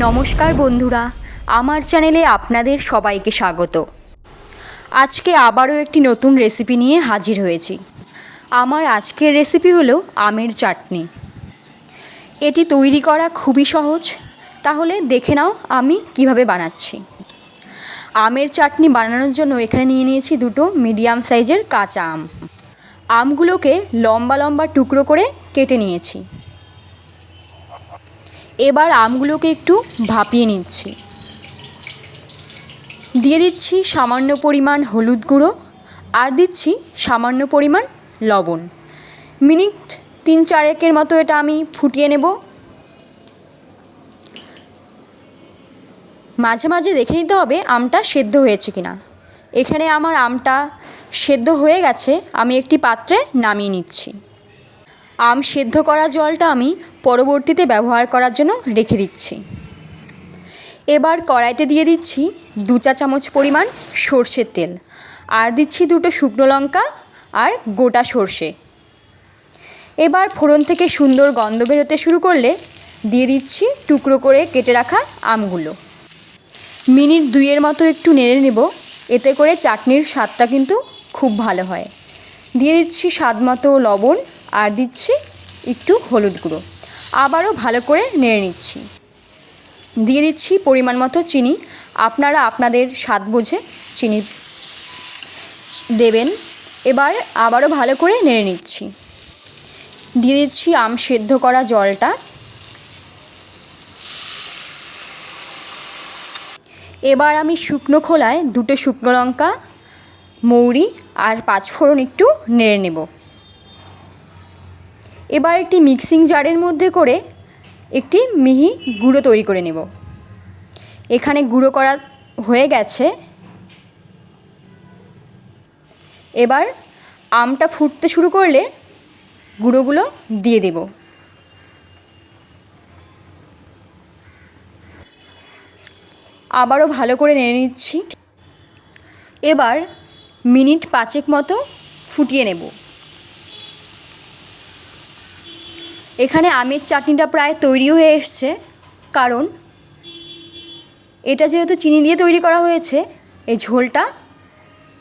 নমস্কার বন্ধুরা, আমার চ্যানেলে আপনাদের সবাইকে স্বাগত। আজকে আবারও একটি নতুন রেসিপি নিয়ে হাজির হয়েছি। আমার আজকের রেসিপি হলো আমের চাটনি। এটি তৈরি করা খুবই সহজ, তাহলে দেখে নাও আমি কিভাবে বানাচ্ছি। আমের চাটনি বানানোর জন্য এখানে নিয়ে নিয়েছি দুটো মিডিয়াম সাইজের কাঁচা আম। আমগুলোকে লম্বা লম্বা টুকরো করে কেটে নিয়েছি। এবার আমগুলোকে একটু ভাপিয়ে নিচ্ছি। দিয়ে দিচ্ছি সামান্য পরিমাণ হলুদ গুঁড়ো আর দিচ্ছি সামান্য পরিমাণ লবণ। মিনিট 3-4 মতো এটা আমি ফুটিয়ে নেব। মাঝে মাঝে দেখে নিতে হবে আমটা সেদ্ধ হয়েছে কিনা। এখানে আমার আমটা সেদ্ধ হয়ে গেছে, আমি একটি পাত্রে নামিয়ে নিচ্ছি। আম সেদ্ধ করা জলটা আমি পরবর্তীতে ব্যবহার করার জন্য রেখে দিচ্ছি। এবার কড়াইতে দিয়ে দিচ্ছি 2 চা চামচ পরিমাণ সর্ষের তেল আর দিচ্ছি 2টো শুকনো লঙ্কা আর গোটা সর্ষে। এবার ফোড়ন থেকে সুন্দর গন্ধ বেরোতে শুরু করলে দিয়ে দিচ্ছি টুকরো করে কেটে রাখা আমগুলো। মিনিট 2 মতো একটু নেড়ে নেব, এতে করে চাটনির স্বাদটা কিন্তু খুব ভালো হয়। দিয়ে দিচ্ছি স্বাদ মতো লবণ আর দিচ্ছি একটু হলুদ গুঁড়ো। আবারও ভালো করে নেড়ে নিচ্ছি। দিয়ে দিচ্ছি পরিমাণ মতো চিনি, আপনারা আপনাদের স্বাদ বুঝে চিনি দেবেন। এবার আবারও ভালো করে নেড়ে নিচ্ছি। দিয়ে দিচ্ছি আম সেদ্ধ করা জলটা। এবার আমি শুকনো খোলায় 2টো শুকনো লঙ্কা, মৌরি আর 5 ফোড়ন একটু নেড়ে নেব। এবার একটি মিক্সিং জারের মধ্যে করে একটি মিহি গুঁড়ো তৈরি করে নেব। এখানে গুঁড়ো করা হয়ে গেছে। এবার আমটা ফুটতে শুরু করলে গুঁড়োগুলো দিয়ে দেব। আবারও ভালো করে নেড়ে নিচ্ছি। এবার মিনিট 5 মতো ফুটিয়ে নেব। এখানে আমের চাটনিটা প্রায় তৈরি হয়ে এসছে, কারণ এটা যেহেতু চিনি দিয়ে তৈরি করা হয়েছে, এই ঝোলটা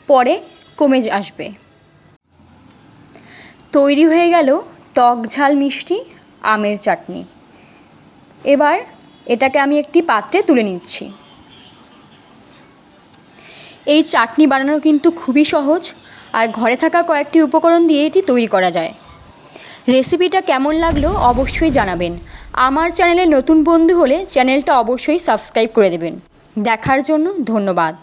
পরে কমে আসবে। তৈরি হয়ে গেল টক ঝাল মিষ্টি আমের চাটনি। এবার এটাকে আমি একটি পাত্রে তুলে নিচ্ছি। এই চাটনি বানানো কিন্তু খুবই সহজ, আর ঘরে থাকা কয়েকটি উপকরণ দিয়ে এটি তৈরি করা যায়। রেসিপিটা কেমন লাগলো অবশ্যই জানাবেন। আমার চ্যানেলে নতুন বন্ধু হলে চ্যানেলটা অবশ্যই সাবস্ক্রাইব করে দেবেন। দেখার জন্য ধন্যবাদ।